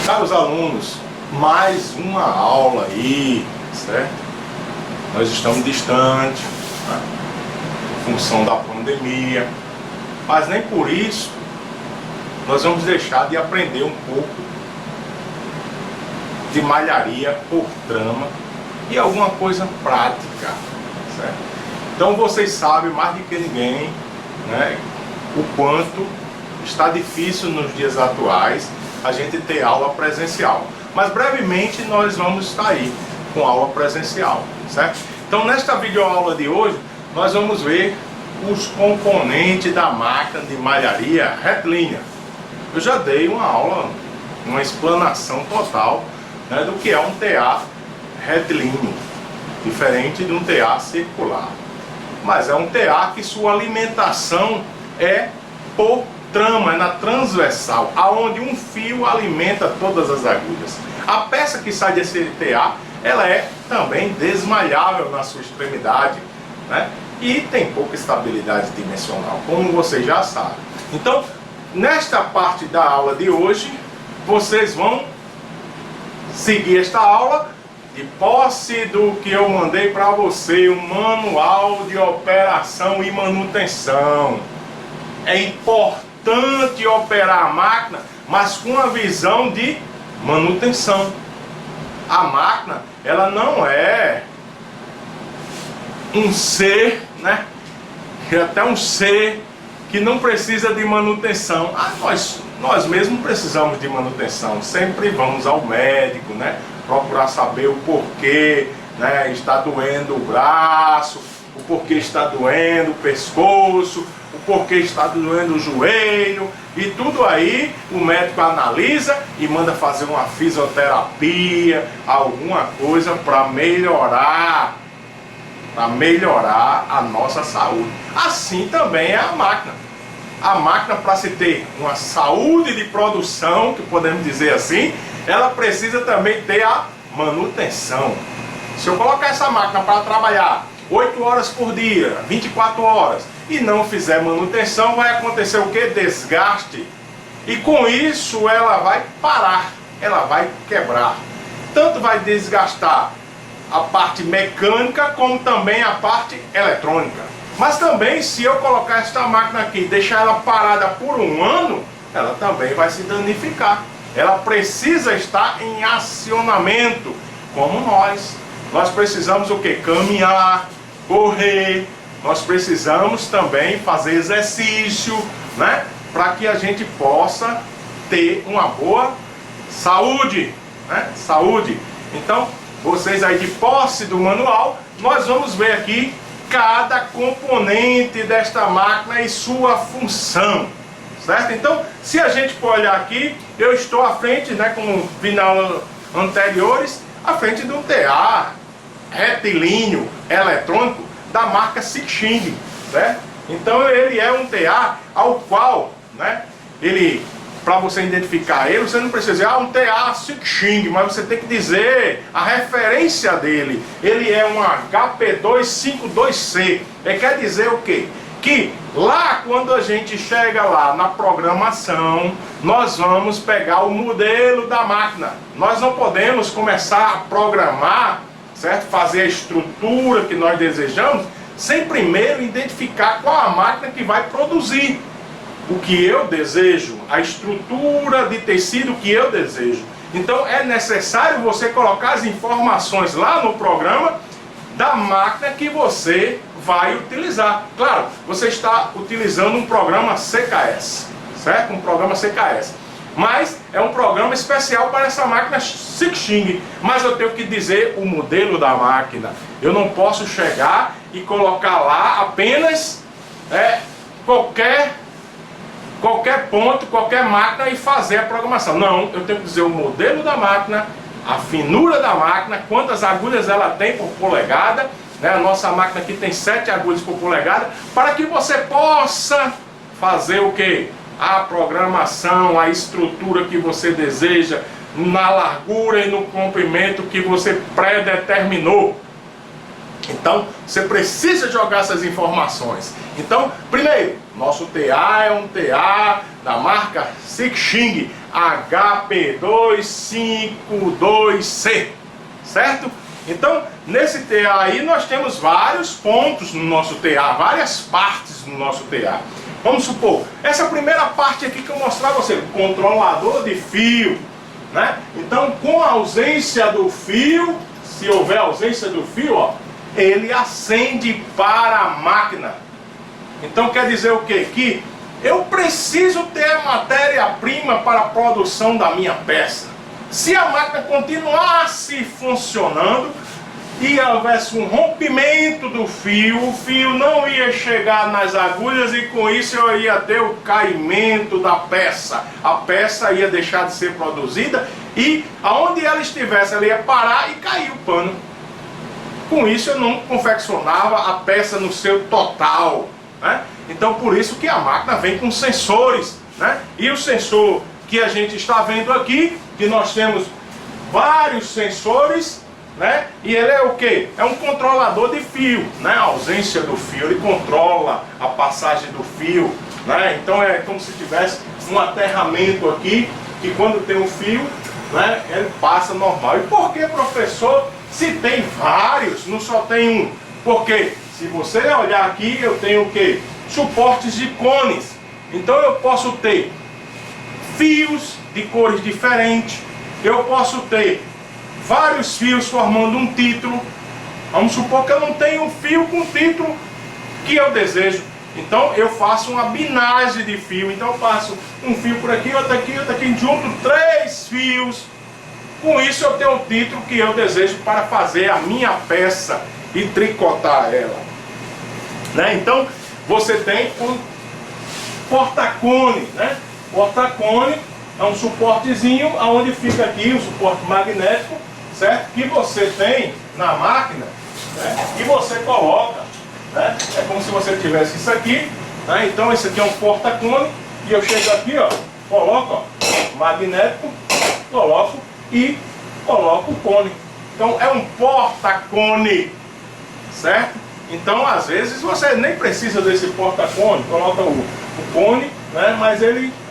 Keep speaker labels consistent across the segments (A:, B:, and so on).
A: Caros alunos, mais uma aula aí, certo? Nós estamos distantes, né, em função da pandemia, mas nem por isso nós vamos deixar de aprender um pouco de malharia por trama e alguma coisa prática, certo? Então vocês sabem mais do que ninguém, né, o quanto está difícil nos dias atuais a gente ter aula presencial. Mas brevemente nós vamos estar aí com aula presencial, certo? Então nesta videoaula de hoje nós vamos ver os componentes da máquina de malharia retilínea. Eu já dei uma aula, uma explanação total, né, do que é um TA retilíneo, diferente de um TA circular. Mas é um TA que sua alimentação é por trama, é na transversal, aonde um fio alimenta todas as agulhas. A peça que sai desse TA, ela é também desmalhável na sua extremidade, né? E tem pouca estabilidade dimensional, como vocês já sabem. Então, nesta parte da aula de hoje, vocês vão seguir esta aula de posse do que eu mandei para você, um manual de operação e manutenção. É importante operar a máquina, mas com a visão de manutenção. A máquina, ela não é um ser, né? É até um ser que não precisa de manutenção. Nós mesmos precisamos de manutenção. Sempre vamos ao médico, né? Procurar saber o porquê, né? Está doendo o braço, o porquê está doendo o pescoço, o porquê está doendo o joelho, e tudo aí o médico analisa e manda fazer uma fisioterapia, alguma coisa para melhorar a nossa saúde. Assim também é a máquina. A máquina, para se ter uma saúde de produção, que podemos dizer assim, ela precisa também ter a manutenção. Se eu colocar essa máquina para trabalhar 8 horas por dia, 24 horas, e não fizer manutenção, vai acontecer o que? Desgaste. E com isso ela vai parar, ela vai quebrar. Tanto vai desgastar a parte mecânica, como também a parte eletrônica. Mas também, se eu colocar esta máquina aqui e deixar ela parada por um ano, ela também vai se danificar. Ela precisa estar em acionamento, como nós. Nós precisamos o quê? Caminhar, correr. Nós precisamos também fazer exercício, né? Para que a gente possa ter uma boa saúde, né? Saúde. Então, vocês aí de posse do manual, nós vamos ver aqui cada componente desta máquina e sua função, certo? Então, se a gente for olhar aqui, eu estou à frente, né, como vi na aula anteriores, à frente de um TA retilíneo eletrônico da marca Xing, certo? Então ele é um TA ao qual, né, ele, para você identificar ele, você não precisa dizer, um TA Xing, mas você tem que dizer a referência dele. Ele é um HP252C. Quer dizer o quê? Que lá, quando a gente chega lá na programação, nós vamos pegar o modelo da máquina. Nós não podemos começar a programar, certo? Fazer a estrutura que nós desejamos, sem primeiro identificar qual a máquina que vai produzir o que eu desejo, a estrutura de tecido que eu desejo. Então é necessário você colocar as informações lá no programa da máquina que você vai utilizar. Claro, você está utilizando um programa CKS, certo? Um programa CKS. Mas é um programa especial para essa máquina Xing. Mas eu tenho que dizer o modelo da máquina. Eu não posso chegar e colocar lá apenas qualquer ponto, qualquer máquina e fazer a programação. Não, eu tenho que dizer o modelo da máquina, a finura da máquina, quantas agulhas ela tem por polegada, né? A nossa máquina aqui tem 7 agulhas por polegada, para que você possa fazer o quê? A programação, a estrutura que você deseja, na largura e no comprimento que você predeterminou. Então, você precisa jogar essas informações. Então, primeiro, nosso TA é um TA da marca Xing, HP252C, certo? Então, nesse TA aí nós temos vários pontos no nosso TA, várias partes no nosso TA. Vamos supor, essa primeira parte aqui que eu mostrar a você, o controlador de fio, né? Então, com a ausência do fio, se houver ausência do fio, ó, ele acende para a máquina. Então quer dizer o quê? Que eu preciso ter a matéria-prima para a produção da minha peça. Se a máquina continuasse funcionando e houvesse um rompimento do fio, o fio não ia chegar nas agulhas e com isso eu ia ter o caimento da peça. A peça ia deixar de ser produzida e aonde ela estivesse, ela ia parar e cair o pano. Com isso eu não confeccionava a peça no seu total, né? Então por isso que a máquina vem com sensores, né? E o sensor que a gente está vendo aqui, que nós temos vários sensores, né? E ele é o que? É um controlador de fio, né? A ausência do fio, ele controla a passagem do fio, né? Então é como se tivesse um aterramento aqui, que quando tem um fio, né, ele passa normal. E por que, professor, se tem vários, não só tem um? Porque se você olhar aqui, eu tenho o que? Suportes de cones. Então eu posso ter fios de cores diferentes, eu posso ter vários fios formando um título. Vamos supor que eu não tenho um fio com título que eu desejo. Então eu faço uma binagem de fio. Então eu faço um fio por aqui, outro aqui, junto 3 fios. Com isso eu tenho o título que eu desejo para fazer a minha peça e tricotar ela, né? Então você tem um porta-cone, né? Porta-cone é um suportezinho onde fica aqui o suporte magnético, certo? Que você tem na máquina, né? E você coloca, né? É como se você tivesse isso aqui, né? Então esse aqui é um porta-cone e eu chego aqui, ó, coloco, ó, magnético, coloco e coloco o cone. Então é um porta-cone, certo? Então às vezes você nem precisa desse porta-cone, coloca o cone, né? Mas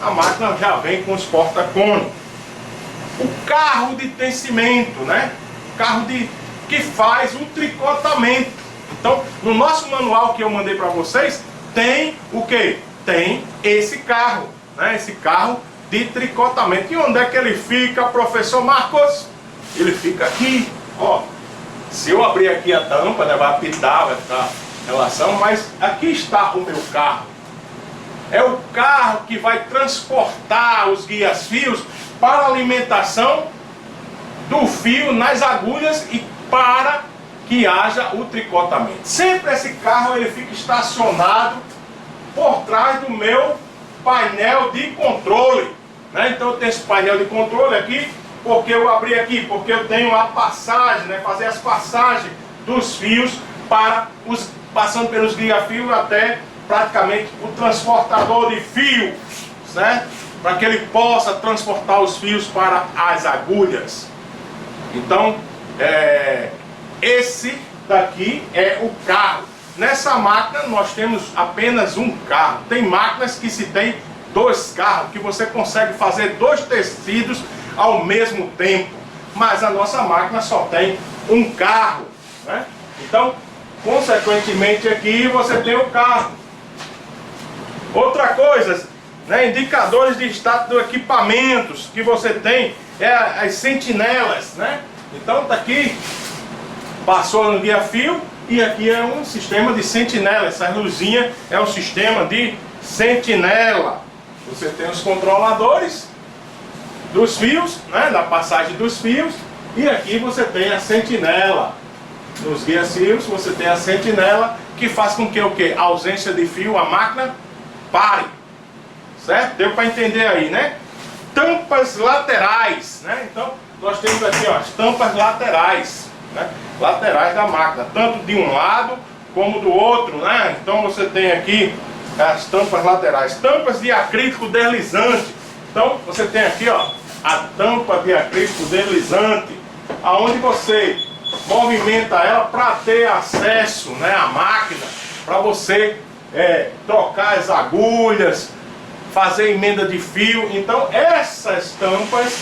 A: a máquina já vem com os porta-cone. O carro de tecimento, né? Carro que faz o tricotamento. Então no nosso manual que eu mandei para vocês tem o que? Tem esse carro, né? Esse carro de tricotamento. E onde é que ele fica, professor Marcos? Ele fica aqui, ó. Se eu abrir aqui a tampa, né, vai apitar, vai ficar relação, mas aqui está o meu carro. É o carro que vai transportar os guias-fios para a alimentação do fio nas agulhas e para que haja o tricotamento. Sempre esse carro ele fica estacionado por trás do meu painel de controle, né? Então eu tenho esse painel de controle aqui, porque eu abri aqui, porque eu tenho a passagem, né? Fazer as passagens dos fios para passando pelos guia-fios até praticamente o transportador de fio, certo? Para que ele possa transportar os fios para as agulhas. Então, esse daqui é o carro. Nessa máquina nós temos apenas um carro. Tem máquinas que se tem 2 carros, que você consegue fazer 2 tecidos ao mesmo tempo. Mas a nossa máquina só tem um carro, né? Então, consequentemente aqui você tem o carro. Outra coisa, né, indicadores de estado do equipamentos que você tem é as sentinelas, né? Então tá aqui, passou no guia-fio e aqui é um sistema de sentinela. Essa luzinha é um sistema de sentinela. Você tem os controladores dos fios, né, da passagem dos fios, e aqui você tem a sentinela. Nos guia-fios você tem a sentinela que faz com que o que? A ausência de fio, a máquina pare. Certo? Deu para entender aí, né? Tampas laterais, né? Então nós temos aqui, ó, as tampas laterais, né? Laterais da máquina, tanto de um lado como do outro, né? Então você tem aqui as tampas laterais, tampas de acrílico deslizante. Então você tem aqui, ó, a tampa de acrílico deslizante, aonde você movimenta ela para ter acesso, né, à máquina, para você trocar as agulhas, fazer emenda de fio. Então essas tampas,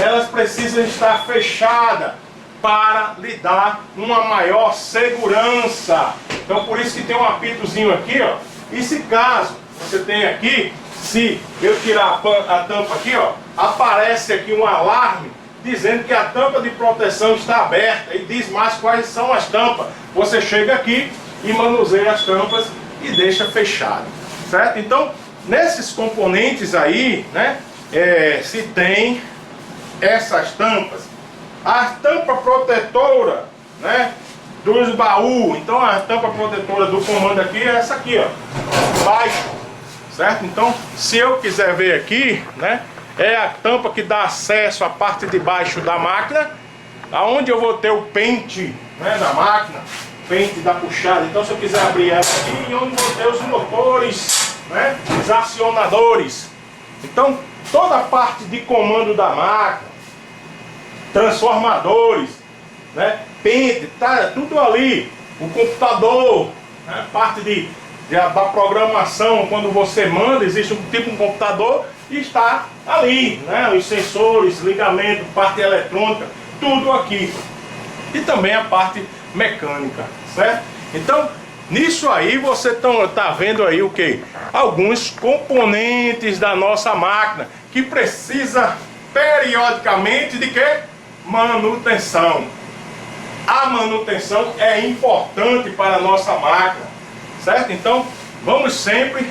A: elas precisam estar fechadas para lhe dar uma maior segurança. Então por isso que tem um apitozinho aqui, ó. E se caso você tem aqui, se eu tirar a tampa aqui, ó, aparece aqui um alarme dizendo que a tampa de proteção está aberta e diz mais quais são as tampas. Você chega aqui e manuseia as tampas e deixa fechado, certo? Então nesses componentes aí, né, se tem essas tampas. A tampa protetora, né, dos baús. Então a tampa protetora do comando aqui é essa aqui, ó, baixo, certo? Então se eu quiser ver aqui, né, é a tampa que dá acesso à parte de baixo da máquina, aonde eu vou ter o pente, né, da máquina, pente da puxada. Então se eu quiser abrir ela aqui, onde vou ter os motores, né, os acionadores. Então toda a parte de comando da máquina, transformadores, né, pente, tá tudo ali. O computador, né, parte da programação, quando você manda, existe um tipo de computador e está ali, né, os sensores, ligamento, parte eletrônica, tudo aqui. E também a parte mecânica, certo? Então nisso aí você tá vendo aí o que? Alguns componentes da nossa máquina que precisa periodicamente de quê? Manutenção. A manutenção é importante para a nossa máquina, certo? Então vamos sempre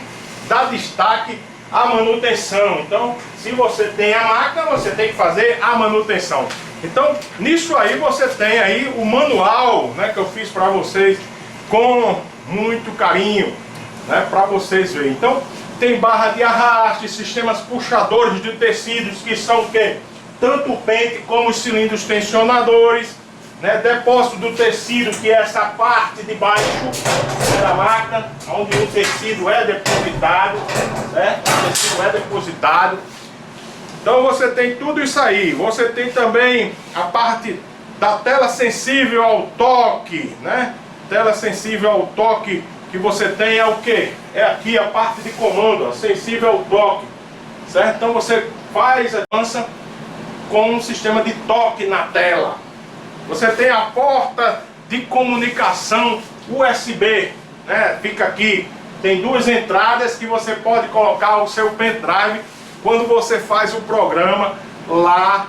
A: dar destaque à manutenção. Então se você tem a máquina, você tem que fazer a manutenção. Então nisso aí você tem aí o manual, né, que eu fiz para vocês com muito carinho, né, para vocês verem. Então tem barra de arraste, sistemas puxadores de tecidos, que são o quê? Tanto o pente como os cilindros tensionadores, né, depósito do tecido, que é essa parte de baixo, né, da máquina, onde o tecido é depositado, né, o tecido é depositado. Então você tem tudo isso aí. Você tem também a parte da tela sensível ao toque, né? Tela sensível ao toque que você tem é o que? É aqui a parte de comando, ó, sensível ao toque, certo? Então você faz a dança com um sistema de toque na tela. Você tem a porta de comunicação USB, né? Fica aqui, tem duas entradas que você pode colocar o seu pendrive quando você faz o programa lá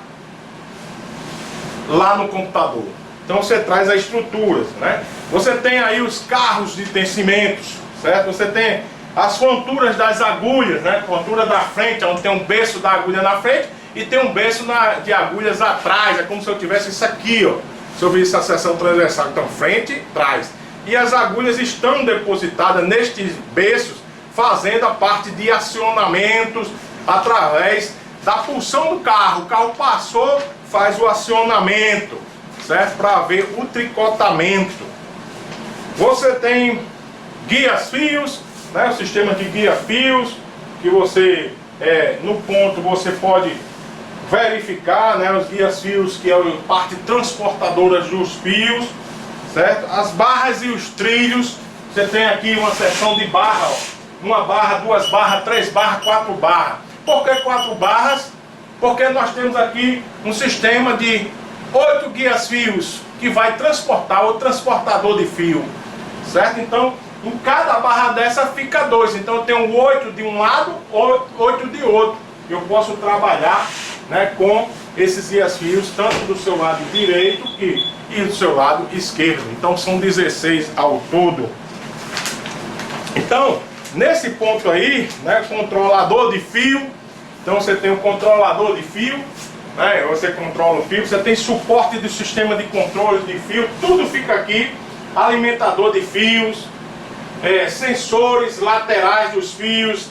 A: no computador. Então você traz as estruturas, né? Você tem aí os carros de tecimentos, certo? Você tem as fonturas das agulhas, né? Fontura da frente, onde tem um berço da agulha na frente e tem um berço de agulhas atrás. É como se eu tivesse isso aqui, ó. Se eu visse a seção transversal, então frente e trás. E as agulhas estão depositadas nestes berços, fazendo a parte de acionamentos através da pulsão do carro. O carro passou, faz o acionamento, certo? Para ver o tricotamento. Você tem guias-fios, né? O sistema de guia-fios, que você, no ponto, você pode verificar, né, os guias-fios, que é a parte transportadora dos fios, certo? As barras e os trilhos. Você tem aqui uma seção de barra, ó. Uma barra, duas barras, três barras, quatro barras. Por que 4 barras? Porque nós temos aqui um sistema de 8 guias-fios que vai transportar o transportador de fio, certo? Então, em cada barra dessa fica 2. Então eu tenho 8 de um lado, 8 de outro. Eu posso trabalhar, né, com esses guias-fios, tanto do seu lado direito e do seu lado esquerdo. Então são 16 ao todo. Então, nesse ponto aí, né, controlador de fio. Então você tem o controlador de fio, né, você controla o fio. Você tem suporte do sistema de controle de fio. Tudo fica aqui. Alimentador de fios, sensores laterais dos fios,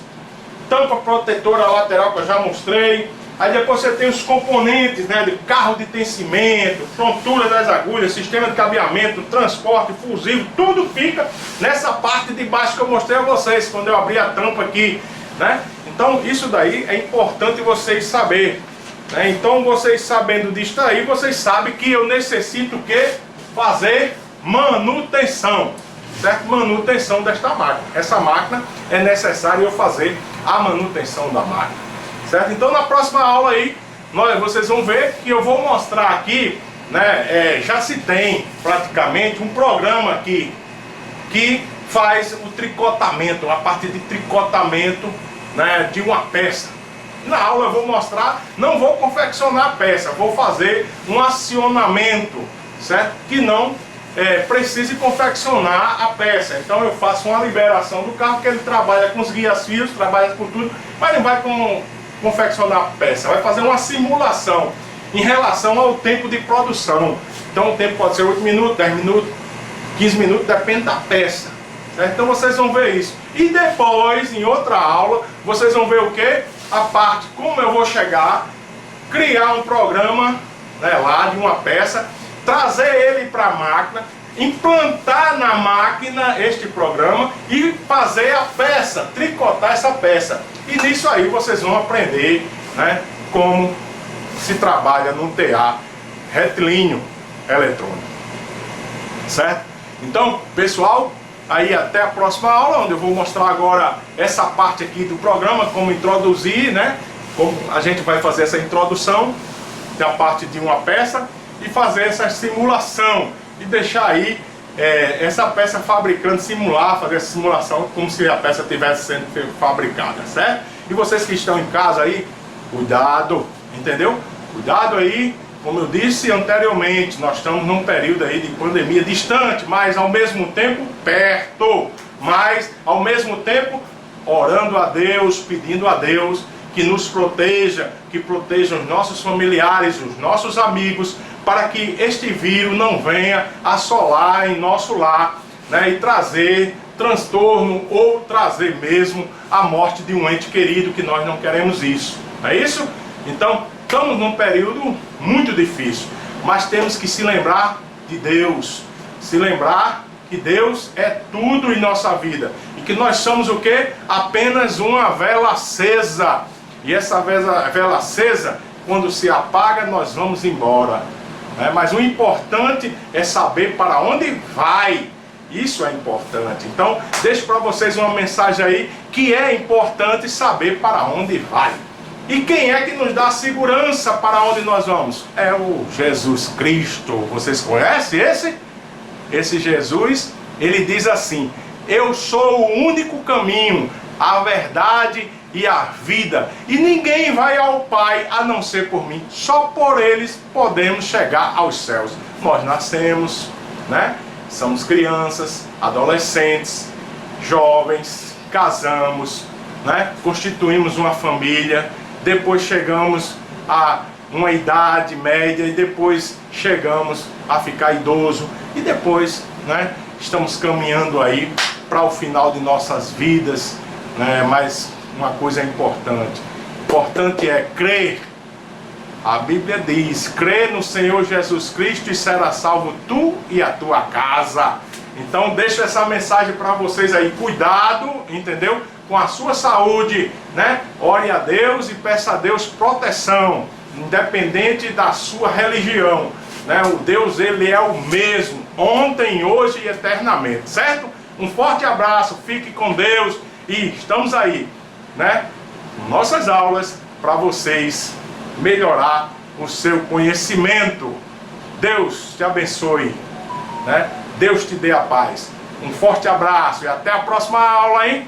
A: tampa protetora lateral que eu já mostrei. Aí depois você tem os componentes, né, de carro de tecimento, frontura das agulhas, sistema de cabeamento, transporte, fusível, tudo fica nessa parte de baixo que eu mostrei a vocês quando eu abri a tampa aqui, né? Então isso daí é importante vocês saberem, né? Então vocês sabendo disso aí, vocês sabem que eu necessito o quê? Fazer manutenção. certo? Manutenção desta máquina. Essa máquina é necessário eu fazer a manutenção da máquina, certo? Então na próxima aula aí, vocês vão ver que eu vou mostrar aqui, né, já se tem praticamente um programa aqui que faz o tricotamento, a parte de tricotamento, né, de uma peça. Na aula eu vou mostrar, não vou confeccionar a peça, vou fazer um acionamento, certo? Que não precise confeccionar a peça. Então eu faço uma liberação do carro, que ele trabalha com os guias-fios, trabalha com tudo, mas não vai confeccionar a peça, vai fazer uma simulação em relação ao tempo de produção. Então o tempo pode ser 8 minutos, 10 minutos, 15 minutos, depende da peça, certo? Então vocês vão ver isso. E depois, em outra aula, vocês vão ver o que? A parte como eu vou chegar, criar um programa, né, lá de uma peça, trazer ele para a máquina, implantar na máquina este programa e fazer a peça, tricotar essa peça. E nisso aí vocês vão aprender, né, como se trabalha no TA retilíneo eletrônico, certo? Então, pessoal, aí até a próxima aula, onde eu vou mostrar agora essa parte aqui do programa, como introduzir, né, como a gente vai fazer essa introdução da parte de uma peça e fazer essa simulação e deixar aí essa peça fabricando, simular, fazer essa simulação como se a peça estivesse sendo fabricada, certo? E vocês que estão em casa aí, cuidado, entendeu? Cuidado aí, como eu disse anteriormente, nós estamos num período aí de pandemia distante, mas ao mesmo tempo perto, mas ao mesmo tempo orando a Deus, pedindo a Deus que nos proteja, que proteja os nossos familiares, os nossos amigos, para que este vírus não venha assolar em nosso lar, né, e trazer transtorno ou trazer mesmo a morte de um ente querido, que nós não queremos isso. Não é isso? Então, estamos num período muito difícil, mas temos que se lembrar de Deus, se lembrar que Deus é tudo em nossa vida e que nós somos o quê? Apenas uma vela acesa. E essa vela acesa, quando se apaga, nós vamos embora. Mas o importante é saber para onde vai. Isso é importante. Então, deixo para vocês uma mensagem aí que é importante saber para onde vai. E quem é que nos dá segurança para onde nós vamos? É o Jesus Cristo. Vocês conhecem esse? Esse Jesus, ele diz assim: eu sou o único caminho, a verdade e a vida, e ninguém vai ao Pai a não ser por mim. Só por eles podemos chegar aos céus. Nós nascemos, né? Somos crianças, adolescentes, jovens, casamos, né? Constituímos uma família, depois chegamos a uma idade média e depois chegamos a ficar idoso e depois, né, estamos caminhando aí para o final de nossas vidas, né? Mas uma coisa importante é crer. A Bíblia diz: crê no Senhor Jesus Cristo e será salvo tu e a tua casa. Então deixo essa mensagem para vocês aí. Cuidado, entendeu? Com a sua saúde, né? Ore a Deus e peça a Deus proteção, independente da sua religião, né? O Deus, ele é o mesmo, ontem, hoje e eternamente, certo? Um forte abraço, fique com Deus e estamos aí, né? Nossas aulas para vocês melhorar o seu conhecimento. Deus te abençoe, né? Deus te dê a paz. Um forte abraço e até a próxima aula, hein?